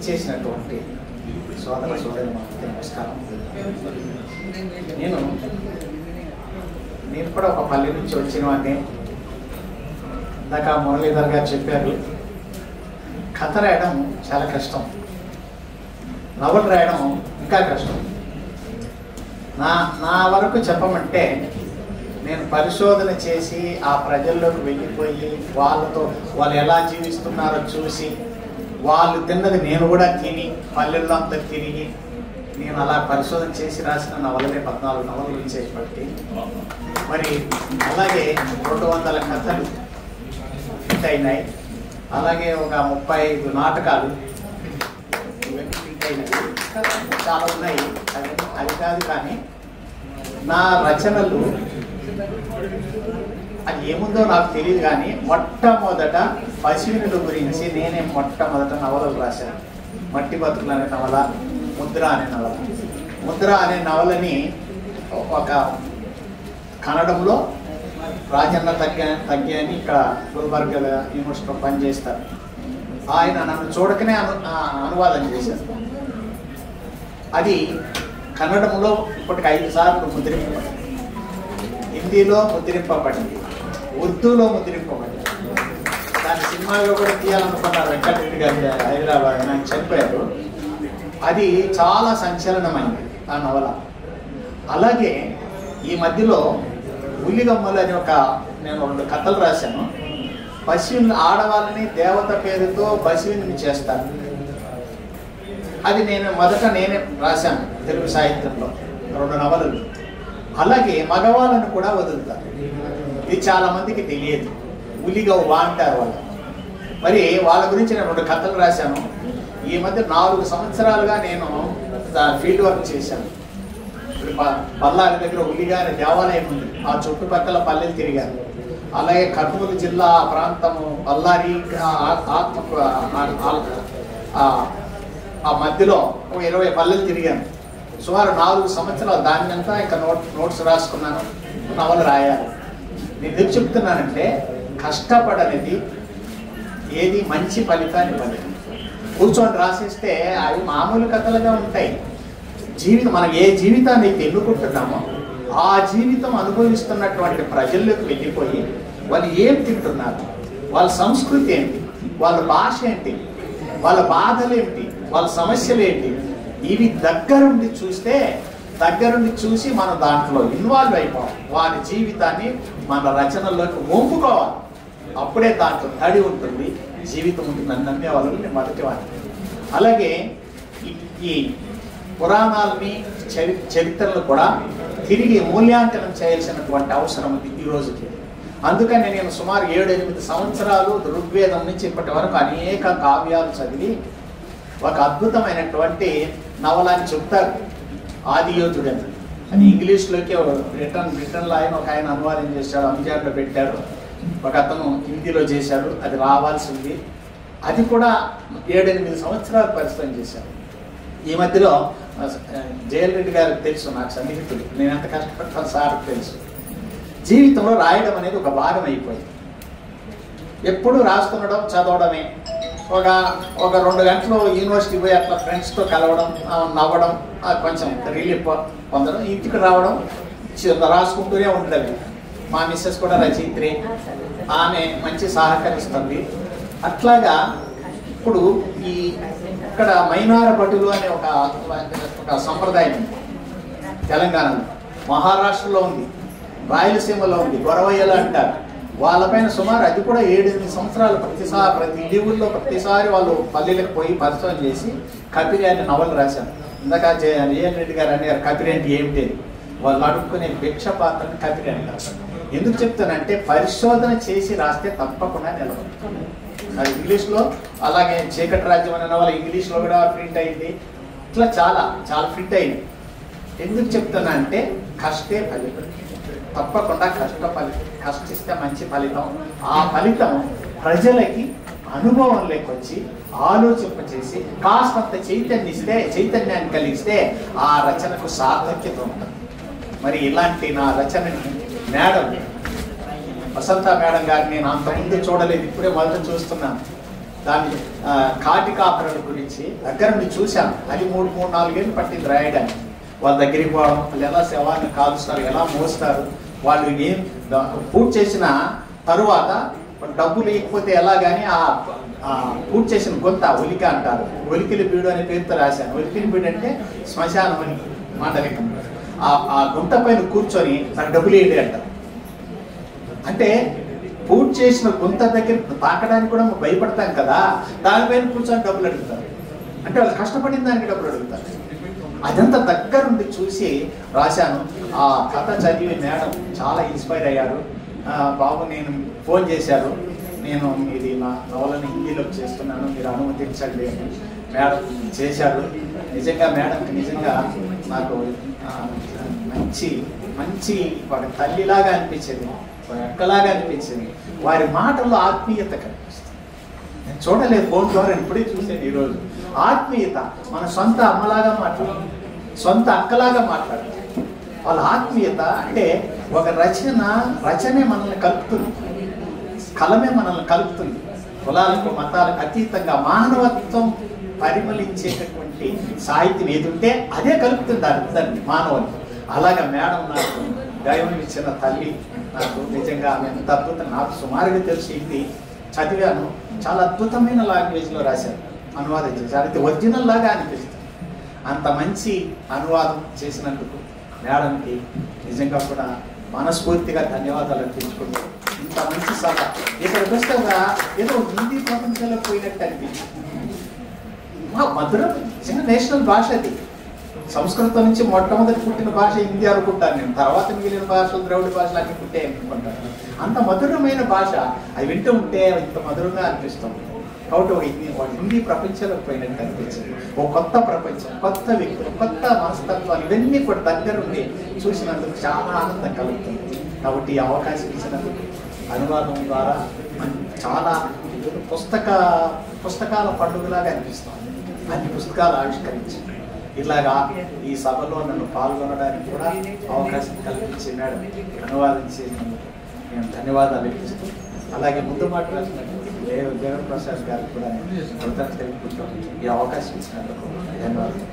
ఇచ్చేసినటువంటి సోదర సోదరులకు నమస్కారం. నేను కూడా ఒక పల్లె నుంచి వచ్చిన వాడిని. ఇందాక మురళీధర్ గారు చెప్పారు, కథ రాయడం చాలా కష్టం, నవలు రాయడం ఇంకా కష్టం. నా వరకు చెప్పమంటే, నేను పరిశోధన చేసి ఆ ప్రజల్లోకి వెళ్ళిపోయి వాళ్ళు ఎలా జీవిస్తున్నారో చూసి, వాళ్ళు తిన్నది నేను కూడా తిని పల్లెల్లో అంతా తిరిగి నేను అలా పరిశోధన చేసి రాసిన నవలనే 14 నవలలు వచ్చేప్పటికీ. మరి అలాగే 200 కథలు హిట్ అయినాయి. అలాగే ఒక 35 నాటకాలు ఇవన్నీ హిట్ అయినవి చాలా ఉన్నాయి. అది కాదు, కానీ నా రచనలు అది ఏముందో నాకు తెలియదు, కానీ మొట్టమొదట పశువుల గురించి నేనే మొట్టమొదట నవలలు రాశాను. మట్టి బతుకులు అనే నవల, ముద్ర అనే నవల. ముద్ర అనే నవలని ఒక కన్నడంలో రాజన్న తగ్గి అని ఇక్కడ గుల్బర్గా యూనివర్సిటీలో పనిచేస్తారు. ఆయన నన్ను చూడకనే అనువాదం చేశారు. అది కన్నడంలో ఇప్పటికి 5 సార్లు ముద్రింపబడింది, హిందీలో ముద్రింపబడింది, ఉర్దూలో ముద్రింపబడింది. దాని సినిమాలో కూడా తీయాలనుకున్నారు వెంకటరెడ్డి గారి, హైదరాబాద్, ఆయన చనిపోయారు. అది చాలా సంచలనమైంది ఆ నవల. అలాగే ఈ మధ్యలో ఉల్లిగమ్మలు అని నేను 2 కథలు రాశాను. పశువుని, ఆడవాళ్ళని దేవత పేరుతో పశువుని చేస్తాను. అది నేనే రాశాను తెలుగు సాహిత్యంలో 2 నవలలు. అలాగే మగవాళ్ళను కూడా వదులుతారు. ఇది చాలా మందికి తెలియదు, ఉలిగవ్వ అంటారు వాళ్ళు. మరి వాళ్ళ గురించి నేను 2 కథలు రాశాను. ఈ మధ్య 4 సంవత్సరాలుగా నేను ఫీల్డ్ వర్క్ చేశాను. ఇప్పుడు బళ్ళారి దగ్గర ఉల్లిగారి దేవాలయం ఉంది, ఆ చుట్టుపక్కల పల్లెలు తిరిగాను. అలాగే కర్నూలు జిల్లా ప్రాంతము బళ్ళారి ఆ మధ్యలో 20 పల్లెలు తిరిగాను. సుమారు 4 సంవత్సరాలు దాని అంతా ఇంకా నోట్స్ రాసుకున్నాను, నవలు రాయాలి. నేను ఎందుకు చెప్తున్నానంటే, కష్టపడనేది ఏది మంచి ఫలితాన్ని ఇవ్వలేదు. కూర్చొని రాసేస్తే అవి మామూలు కథలుగా ఉంటాయి. మనం ఏ జీవితాన్ని ఎన్నుకుంటున్నామో ఆ జీవితం అనుభవిస్తున్నటువంటి ప్రజల్లోకి వెళ్ళిపోయి వాళ్ళు ఏం తింటున్నారు, వాళ్ళ సంస్కృతి ఏంటి, వాళ్ళ భాష ఏంటి, వాళ్ళ బాధలు ఏంటి, వాళ్ళ సమస్యలు ఏంటి, ఇవి దగ్గరుండి చూసి మనం దాంట్లో ఇన్వాల్వ్ అయిపోవాలి. వారి జీవితాన్ని మన రచనల్లోకి వంపుకోవాలి. అప్పుడే దాంట్లో తడి ఉంటుంది, జీవితం ఉంటుంది అని నమ్మే వాళ్ళు నేను మొదటి వాడిని. అలాగే ఈ పురాణాలని చరిత్రలు కూడా తిరిగి మూల్యాంకనం చేయాల్సినటువంటి అవసరం ఉంది ఈ రోజుకి. అందుకని నేను సుమారు 7-8 సంవత్సరాలు ఋగ్వేదం నుంచి ఇప్పటి వరకు అనేక కావ్యాలు చదివి ఒక అద్భుతమైనటువంటి నవలాన్ని చెప్తారు, ఆదియోధుడని. అది ఇంగ్లీష్లోకి బ్రిటన్లో ఆయన అనువాదం చేశాడు, అమెజాన్లో పెట్టాడు. ఒక అతను హిందీలో చేశాడు, అది రావాల్సింది. అది కూడా 7-8 సంవత్సరాలు పరిశ్రమ చేశారు. ఈ మధ్యలో జయల్ రెడ్డి గారికి తెలుసు, నాకు సన్నిహితుడు, నేను ఎంత కష్టపడతాను సార్కి తెలుసు. జీవితంలో రాయడం అనేది ఒక భాగం అయిపోయింది. ఎప్పుడు రాస్తుండడం, చదవడమే. ఒక 2 గంటలు యూనివర్సిటీ పోయి అట్లా ఫ్రెండ్స్తో కలవడం, నవ్వడం, కొంచెం రిలీఫ్ పొందడం, ఇంటికి రావడం, రాసుకుంటూనే ఉంటుంది. మా మిస్సెస్ కూడా రచయిత్రి, ఆమె మంచి సహకరిస్తుంది. అట్లాగా ఇప్పుడు ఇక్కడ మైనార భటులు అనే ఒక సంప్రదాయం ఉంది తెలంగాణలో, మహారాష్ట్రలో ఉంది, రాయలసీమలో ఉంది, గొరవయ్యలు అంటారు. వాళ్ళపైన సుమారు అది కూడా 7-8 సంవత్సరాలు ప్రతి లీవుల్లో ప్రతిసారి వాళ్ళు పల్లెలకు పోయి పరిశోధన చేసి కపిరి అనే నవలు రాశాను. ఇందాక జయన్ రెడ్డి గారు అన్నారు కపిరి అంటే ఏమిటి, వాళ్ళు అడుక్కునే భిక్ష పాత్రని కపిరి అంటారు. ఎందుకు చెప్తానంటే, పరిశోధన చేసి రాస్తే తప్పకుండా నిలబడుతుంది. అది ఇంగ్లీష్లో, అలాగే చీకటి రాజ్యం అనే నవల ఇంగ్లీష్లో కూడా ప్రింట్ అయింది. ఇట్లా చాలా చాలా ప్రింట్ అయింది. ఎందుకు చెప్తున్నా అంటే, కష్టే ఫలితం, తప్పకుండా కష్టిస్తే మంచి ఫలితం. ఆ ఫలితం ప్రజలకి అనుభవం లేకొచ్చి ఆలోచింపచేసి కాస్తంత చైతన్యాన్ని కలిగిస్తే ఆ రచనకు సార్థక్యత ఉంటుంది. మరి ఇలాంటి నా రచనని మేడం వసంత మేడం గారిని నేను అంతకుముందు చూడలేదు, ఇప్పుడే మొదట చూస్తున్నాను. దాని కాటి కాపరుల గురించి దగ్గర నుండి చూశాను. అది 3-4 ఏళ్ళు పట్టింది రాయడానికి. వాళ్ళ దగ్గరికి పోవడం, వాళ్ళు ఎలా శవాన్ని కాలుస్తారు, ఎలా మోస్తారు, వాళ్ళు ఏం పూర్తి చేసిన తరువాత డబ్బులు ఇవ్వకపోతే ఎలా కానీ ఆ పూర్తి చేసిన గొంత ఒలిక అంటారు. ఒలికిలి బీడు అనే పేరుతో రాశాను. ఒలికిలి బీడు అంటే శ్మశానం అని మాటలికం. ఆ గుంత పైన కూర్చొని నాకు డబ్బులు వేయండి అంటారు. అంటే పూర్తి చేసిన గుంత దగ్గర తాకడానికి కూడా భయపడతాం కదా, దానిపైన కూర్చొని డబ్బులు అడుగుతారు. అంటే వాళ్ళు కష్టపడిన దానికి డబ్బులు అడుగుతారు. అదంతా దగ్గరుండి చూసి రాశాను. ఆ కథ చదివి మేడం చాలా ఇన్స్పైర్ అయ్యారు. బాబు నేను ఫోన్ చేశారు, నేను ఇది నా నవలని హిందీలోకి చేస్తున్నాను, మీరు అనుమతించండి అని మేడం చేశారు. నిజంగా మేడంకి నిజంగా నాకు మంచి మంచి ఒక తల్లిలాగా అనిపించింది, ఒక అక్కలాగా అనిపించింది. వారి మాటల్లో ఆత్మీయత కనిపిస్తుంది. నేను చూడలేదు, ఫోన్ ద్వారా ఇప్పుడే చూసాను ఈరోజు. ఆత్మీయత మన సొంత అమ్మలాగా మాట్లాడాలి, సొంత అక్కలాగా మాట్లాడాలి. వాళ్ళ ఆత్మీయత అంటే ఒక రచనే మనల్ని కలుపుతుంది, కలమే మనల్ని కలుపుతుంది. కులాలకు మతాలకు అతీతంగా మానవత్వం పరిమళించేటటువంటి సాహిత్యం ఏదుంటే అదే కలుపుతుంది దాన్ని మానవుని. అలాగా మేడం నాకు దైవం ఇచ్చిన తల్లి. నాకు నిజంగా ఆమె ఎంత అద్భుతం, నాకు సుమారుగా తెలిసింది చదివాను. చాలా అద్భుతమైన లాంగ్వేజ్లో రాశారు, అనువాదం చేశారు. అది ఒరిజినల్ లాగా అనిపిస్తుంది. అంత మంచి అనువాదం చేసినందుకు మేడంకి నిజంగా కూడా మనస్ఫూర్తిగా ధన్యవాదాలు అర్పించుకుంటూ, ఇంత మంచి సభ ఇక్కడ వస్తే ఏదో హిందీ ప్రపంచంలో పోయినట్టు అనిపించింది. మా మధురం నిజంగా నేషనల్ భాష అది. సంస్కృతం నుంచి మొట్టమొదటి పుట్టిన భాష హిందీ అనుకుంటాను నేను. తర్వాత మిగిలిన భాషలు ద్రవిడ భాషలు అన్ని పుట్టాయి అనుకుంటాను. అంత మధురమైన భాష, అది వింటూ ఉంటే ఇంత మధురంగా అనిపిస్తుంది. కాబట్టి హిందీ ప్రపంచంలోకి పోయినట్టు అనిపించింది. ఓ కొత్త ప్రపంచం, కొత్త వ్యక్తులు, కొత్త మనస్తత్వాలు ఇవన్నీ కూడా దగ్గరుండి చూసినందుకు చాలా ఆనందం కలుగుతుంది. కాబట్టి ఈ అవకాశం ఇచ్చినందుకు అనువాదం ద్వారా చాలా పుస్తకాల పండుగలాగా అనిపిస్తుంది. అన్ని పుస్తకాలు ఆవిష్కరించి ఇలాగా ఈ సభలో నన్ను పాల్గొనడానికి కూడా అవకాశం కల్పించినాడు. అనువాదం చేసినందుకు నేను ధన్యవాదాలు అర్పిస్తూ, అలాగే ముందు మాట్లాడుతున్నటువంటి దేవప్రసాద్ గారికి కూడా నేను కృతజ్ఞతలు తెలుపుకుంటూ ఈ అవకాశం ఇచ్చినందుకు ధన్యవాదాలు.